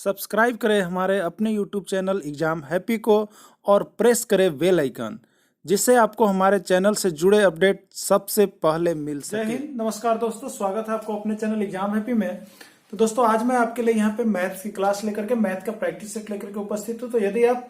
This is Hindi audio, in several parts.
सब्सक्राइब करें हमारे अपने YouTube चैनल एग्जाम हैप्पी को और प्रेस करें बेल आइकन, जिससे आपको हमारे चैनल से जुड़े अपडेट सबसे पहले मिल सके। जय हिंद, नमस्कार दोस्तों, स्वागत है आपको अपने चैनल एग्जाम हैप्पी में। तो दोस्तों आज मैं आपके लिए यहाँ पे मैथ्स की क्लास लेकर के मैथ का प्रैक्टिस सेट लेकर के उपस्थित हूँ। तो यदि आप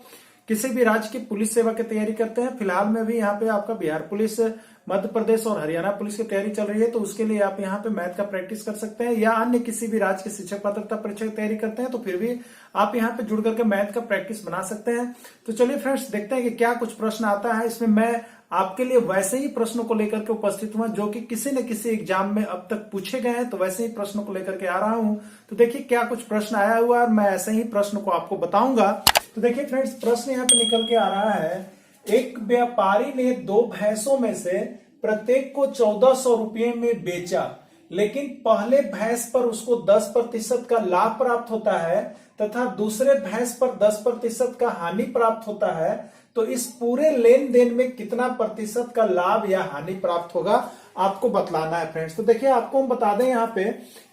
किसी भी राज्य की पुलिस सेवा की तैयारी करते हैं, फिलहाल में भी यहाँ पे आपका बिहार पुलिस, मध्य प्रदेश और हरियाणा पुलिस की तैयारी चल रही है, तो उसके लिए आप यहाँ पे मैथ का प्रैक्टिस कर सकते हैं। या अन्य किसी भी राज्य के शिक्षक पात्रता परीक्षा की तैयारी करते हैं तो फिर भी आप यहाँ पे जुड़ करके मैथ का प्रैक्टिस बना सकते हैं। तो चलिए फ्रेंड्स, देखते हैं कि क्या कुछ प्रश्न आता है। इसमें मैं आपके लिए वैसे ही प्रश्नों को लेकर के उपस्थित हुआ जो कि किसी न किसी एग्जाम में अब तक पूछे गए हैं, तो वैसे ही प्रश्नों को लेकर के आ रहा हूं। तो देखिए क्या कुछ प्रश्न आया हुआ है और मैं ऐसे ही प्रश्न को आपको बताऊंगा। तो देखिए फ्रेंड्स, प्रश्न यहाँ पे निकल के आ रहा है, एक व्यापारी ने 2 भैंसों में से प्रत्येक को 1400 रुपये में बेचा, लेकिन पहले भैंस पर उसको 10% का लाभ प्राप्त होता है तथा दूसरे भैंस पर 10% का हानि प्राप्त होता है। तो इस पूरे लेन देन में कितना प्रतिशत का लाभ या हानि प्राप्त होगा, आपको बतलाना है फ्रेंड्स। तो देखिए आपको हम बता दें यहाँ पे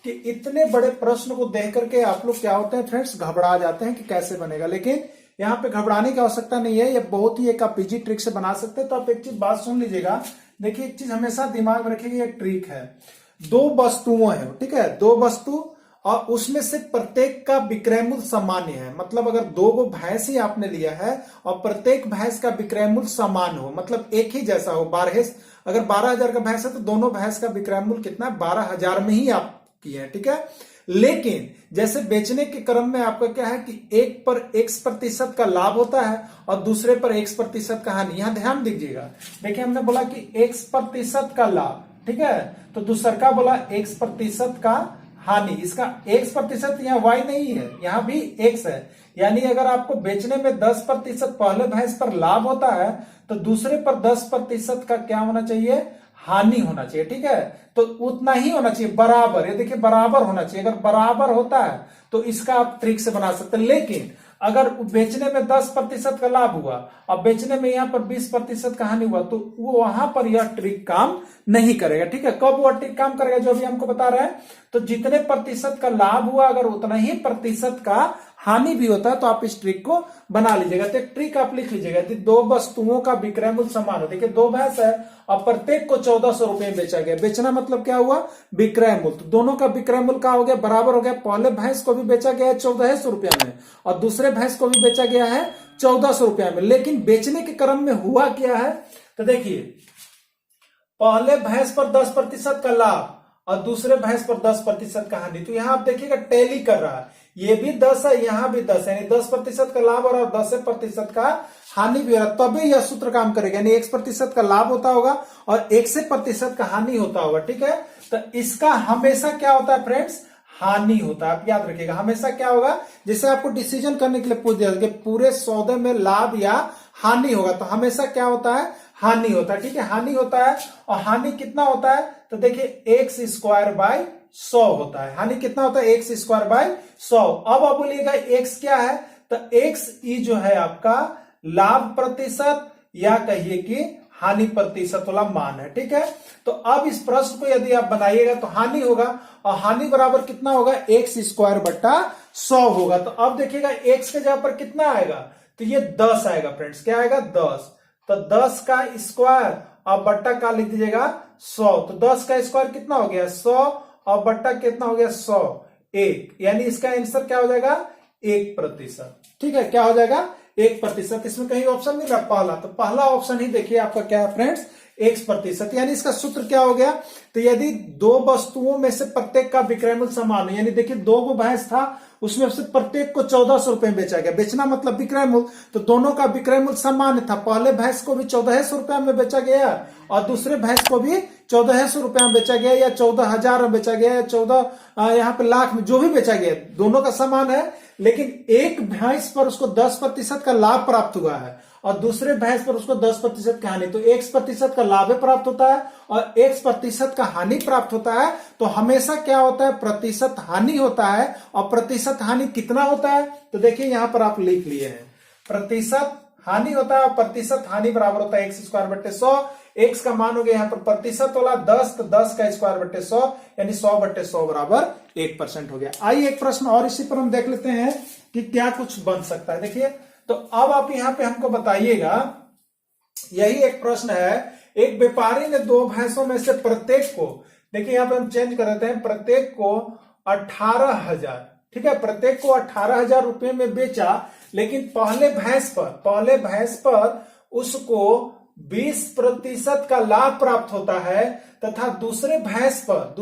कि इतने बड़े प्रश्न को देख करके आप लोग क्या होते हैं फ्रेंड्स, घबरा जाते हैं कि कैसे बनेगा। लेकिन यहाँ पे घबराने की आवश्यकता नहीं है, ये बहुत ही एक आप इजी ट्रिक से बना सकते हैं। तो आप एक चीज बात सुन लीजिएगा। देखिए एक चीज हमेशा दिमाग में रखिएगा, एक ट्रिक है। 2 वस्तुएं हैं, ठीक है, 2 वस्तु और उसमें से प्रत्येक का विक्रय मूल्य सामान्य है। मतलब अगर 2 भैंस ही आपने लिया है और प्रत्येक भैंस का विक्रय मूल्य समान हो, मतलब एक ही जैसा हो। 12 अगर 12,000 का भैंस है तो दोनों भैंस का विक्रय मूल्य कितना है, 12,000 में ही आप किए हैं, ठीक है। लेकिन जैसे बेचने के क्रम में आपका क्या है कि एक पर X% का लाभ होता है और दूसरे पर X% का हानि। यहां ध्यान दीजिएगा, देखिए हमने बोला कि X% का लाभ, ठीक है, तो दूसरा का बोला X% का हानि। इसका X% यहाँ Y नहीं है, यहाँ भी X है। यानी अगर आपको बेचने में 10% पहले भैंस पर लाभ होता है तो दूसरे पर 10% का क्या होना चाहिए, हानि होना चाहिए, ठीक है। तो उतना ही होना चाहिए, बराबर। ये देखिए बराबर होना चाहिए। अगर बराबर होता है तो इसका आप ट्रिक से बना सकते हैं। लेकिन अगर बेचने में 10% का लाभ हुआ और बेचने में यहां पर 20% का हानि हुआ, तो वो वहां पर यह ट्रिक काम नहीं करेगा, ठीक है। कब वो ट्रिक काम करेगा, जो अभी हमको बता रहे हैं। तो जितने प्रतिशत का लाभ हुआ अगर उतना ही प्रतिशत का हानि भी होता है तो आप इस ट्रिक को बना लीजिएगा। तो एक ट्रिक आप लिख लीजिएगा, 2 वस्तुओं का विक्रय मूल्य समान हो। देखिए 2 भैंस है और प्रत्येक को 1400 रुपये में बेचा गया। बेचना मतलब क्या हुआ, विक्रय मूल्य। तो दोनों का विक्रय मूल्य क्या हो गया, बराबर हो गया। पहले भैंस को भी बेचा गया है 1400 रुपया में और दूसरे भैंस को भी बेचा गया है 1400 रुपया में। लेकिन बेचने के क्रम में हुआ क्या है, तो देखिए पहले भैंस पर 10% का लाभ और दूसरे भैंस पर 10% का हानि। तो यहां आप देखिएगा टैली कर रहा है, ये भी 10 है, यहां भी 10 है, यानी 10% का लाभ और 10% का हानि भी हो रहा, तभी यह सूत्र काम करेगा। यानी 1% का लाभ होता होगा और 1% का हानि होता होगा, ठीक है। तो इसका हमेशा क्या होता है फ्रेंड्स, हानि होता है। आप याद रखिएगा, हमेशा क्या होगा, जैसे आपको डिसीजन करने के लिए पूछ दिया कि पूरे सौदे में लाभ या हानि होगा, तो हमेशा क्या होता है, हानि होता है, ठीक है। हानि होता है और हानि कितना होता है, तो देखिए x²/100 होता है। हानि कितना होता है, x²/100। अब आप बोलिएगा x क्या है, तो x जो है आपका लाभ प्रतिशत या कहिए कि हानि प्रतिशत वाला मान है, ठीक है। तो अब इस प्रश्न को यदि आप बनाइएगा तो हानि होगा और हानि बराबर कितना होगा, x²/100 होगा। तो अब देखिएगा x के जगह पर कितना आएगा, तो ये 10 आएगा फ्रेंड्स। क्या आएगा, 10। तो 10 का स्क्वायर और बट्टा का लिख दीजिएगा 100। तो 10 का स्क्वायर कितना हो गया, 100 और बट्टा कितना हो गया, 100, 1। यानी इसका आंसर क्या हो जाएगा, 1%, ठीक है। क्या हो जाएगा, 1%। इसमें कहीं ऑप्शन मिल रहा पहला, तो पहला ऑप्शन ही देखिए आपका क्या है फ्रेंड्स, 1%। यानी इसका सूत्र क्या हो गया, तो यदि 2 वस्तुओं में से प्रत्येक का विक्रय मूल्य समान है, यानी देखिए 2 भैंस था, उसमें से प्रत्येक को 1400 रुपये में बेचा गया। बेचना मतलब विक्रय मूल्य, तो दोनों का विक्रय मूल्य समान था। पहले भैंस को भी 1400 रुपया में बेचा गया और दूसरे भैंस को भी 1400 रुपया में बेचा गया, या 14,000 में बेचा गया, या 14 यहाँ पे लाख में, जो भी बेचा गया, दोनों का समान है। लेकिन एक भैंस पर उसको 10% का लाभ प्राप्त हुआ है और दूसरे भैंस पर उसको 10% का हानि। तो 1% का लाभ प्राप्त होता है और 1% का हानि प्राप्त होता है। तो हमेशा क्या होता है, प्रतिशत हानि होता है। और प्रतिशत हानि कितना होता है, तो देखिए यहां पर आप लिख लिए हैं, प्रतिशत हानि होता है और प्रतिशत हानि बराबर होता है x²/100। x का मान हो गया यहाँ पर प्रतिशत वाला 10, तो 10 का स्क्वायर बटे 100 यानी 100/100 बराबर 1% हो गया। आइए एक प्रश्न और इसी पर हम देख लेते हैं कि क्या कुछ बन सकता है। देखिए, तो अब आप यहाँ पे हमको बताइएगा, यही एक प्रश्न है। एक व्यापारी ने 2 भैंसों में से प्रत्येक को, देखिए यहाँ पे हम चेंज कर देते हैं, प्रत्येक को 18,000, ठीक है, प्रत्येक को 18,000 रुपए में बेचा, लेकिन पहले भैंस पर उसको 20% का लाभ प्राप्त होता है तथा दूसरे भैंस पर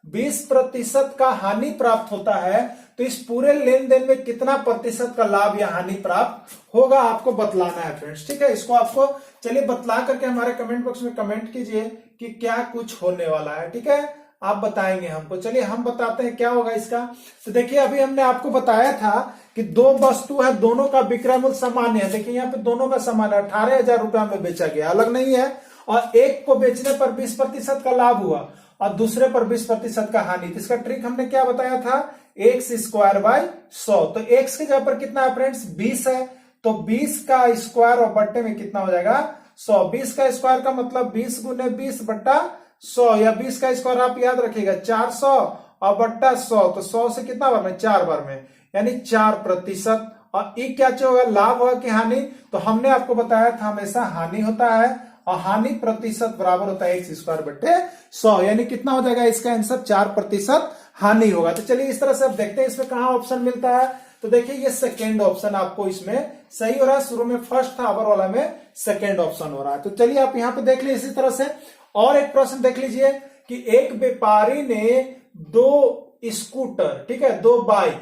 20% का हानि प्राप्त होता है। तो इस पूरे लेन देन में कितना प्रतिशत का लाभ या हानि प्राप्त होगा आपको बतलाना है फ्रेंड्स, ठीक है। इसको आपको चलिए बतला करके हमारे कमेंट बॉक्स में कमेंट कीजिए कि क्या कुछ होने वाला है, ठीक है, आप बताएंगे हमको। चलिए हम बताते हैं क्या होगा इसका। तो देखिए, अभी हमने आपको बताया था कि 2 वस्तु है, दोनों का विक्रय मूल्य सामान्य है। देखिए यहाँ पे दोनों का समान है, 18,000 रुपया में बेचा गया, अलग नहीं है, और एक को बेचने पर 20% का लाभ हुआ और दूसरे पर 20% का हानि। तो इसका ट्रिक हमने क्या बताया था, x²/100। तो x की जगह पर कितना है फ्रेंड्स, 20 है, तो 20 का स्क्वायर और बट्टे में कितना हो जाएगा, 100। 20 का स्क्वायर का मतलब 20 × 20/100, या 20 का स्क्वायर आप याद रखिएगा 400 और बट्टा 100, तो 100 से कितना बार में, 4 बार में, यानी 4%। और ये क्या होगा, लाभ होगा कि हानि, तो हमने आपको बताया था हमेशा हानि होता है, और हानि प्रतिशत बराबर होता है x²/100, यानी कितना हो जाएगा इसका आंसर, 4% हानि होगा। तो चलिए इस तरह से आप देखते हैं इसमें कहां ऑप्शन मिलता है। तो देखिए ये सेकेंड ऑप्शन आपको इसमें सही हो रहा है, शुरू में फर्स्ट था, अवर वाला में सेकेंड ऑप्शन हो रहा है। तो चलिए आप यहां पे देख लीजिए इसी तरह से और एक प्रश्न देख लीजिए कि एक व्यापारी ने 2 स्कूटर, ठीक है, 2 बाइक,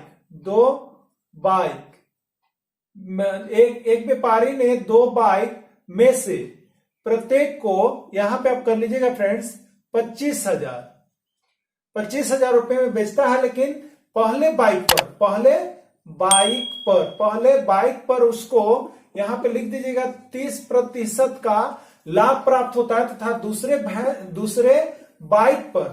एक व्यापारी ने 2 बाइक में से प्रत्येक को, यहां पे आप कर लीजिएगा फ्रेंड्स, 25,000 रुपए में बेचता है, लेकिन पहले बाइक पर उसको यहां पे लिख दीजिएगा 30% का लाभ प्राप्त होता है तथा दूसरे बाइक पर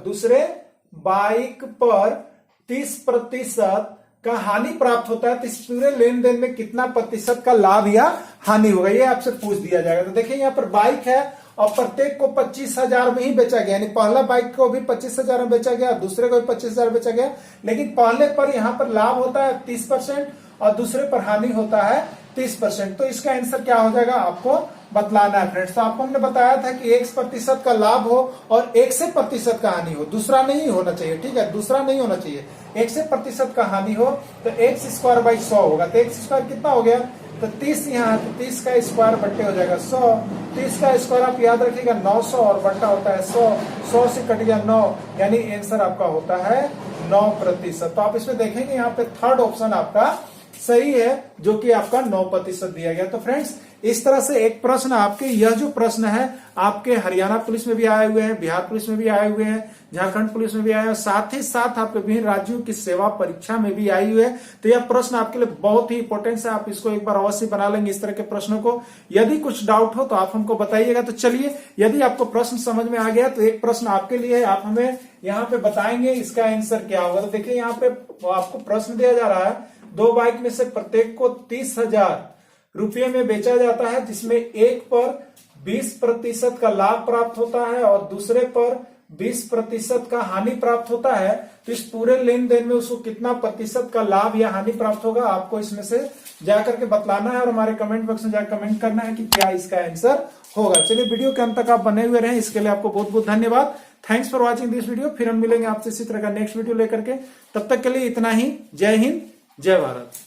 30% का हानि प्राप्त होता है। तो इस पूरे लेन देन में कितना प्रतिशत का लाभ या हानि होगा, ये आपसे पूछ दिया जाएगा। तो देखिए यहाँ पर बाइक है और प्रत्येक को 25,000 में ही बेचा गया, यानी पहला बाइक को भी 25,000 में बेचा गया, दूसरे को भी 25,000 बेचा गया, लेकिन पहले पर यहाँ पर लाभ होता है 30% और दूसरे पर हानि होता है 30%। तो इसका आंसर क्या हो जाएगा आपको बतलाना है फ्रेंड्स। तो आपको हमने बताया था कि 1% का लाभ हो और 1% का हानि हो, दूसरा नहीं होना चाहिए, ठीक है, दूसरा नहीं होना चाहिए, 1% का हानि हो, तो x²/100 होगा। तो x² कितना हो गया, तो 30 यहाँ है, तो 30 का स्क्वायर बट्टे हो जाएगा 100, 30 का स्क्वायर आप याद रखिएगा 900 और बट्टा होता है 100, 100 से कट गया 9, यानी आंसर आपका होता है 9%। तो आप इसमें देखेंगे यहाँ पे थर्ड ऑप्शन आपका सही है, जो कि आपका 9% दिया गया। तो फ्रेंड्स इस तरह से एक प्रश्न आपके, यह जो प्रश्न है आपके हरियाणा पुलिस में भी आए हुए हैं, बिहार पुलिस में भी आए हुए हैं, झारखंड पुलिस में भी आए हैं, साथ ही साथ आपके विभिन्न राज्यों की सेवा परीक्षा में भी आई हुई है। तो यह प्रश्न आपके लिए बहुत ही इंपॉर्टेंट है, आप इसको एक बार अवश्य बना लेंगे इस तरह के प्रश्नों को। यदि कुछ डाउट हो तो आप हमको बताइएगा। तो चलिए, यदि आपको प्रश्न समझ में आ गया तो एक प्रश्न आपके लिए, आप हमें यहाँ पे बताएंगे इसका आंसर क्या होगा। तो देखिए यहाँ पे आपको प्रश्न दिया जा रहा है, 2 बाइक में से प्रत्येक को 30,000 रुपये में बेचा जाता है, जिसमें एक पर 20% का लाभ प्राप्त होता है और दूसरे पर 20% का हानि प्राप्त होता है। तो इस पूरे लेन देन में उसको कितना प्रतिशत का लाभ या हानि प्राप्त होगा, आपको इसमें से जाकर के बतलाना है और हमारे कमेंट बॉक्स में जाकर कमेंट करना है कि क्या इसका आंसर होगा। चलिए वीडियो के अंत तक आप बने हुए रहें, इसके लिए आपको बहुत बहुत धन्यवाद। Thanks for watching this video. फिर हम मिलेंगे आपसे इसी तरह का नेक्स्ट वीडियो लेकर के, तब तक के लिए इतना ही। जय हिंद, जय भारत।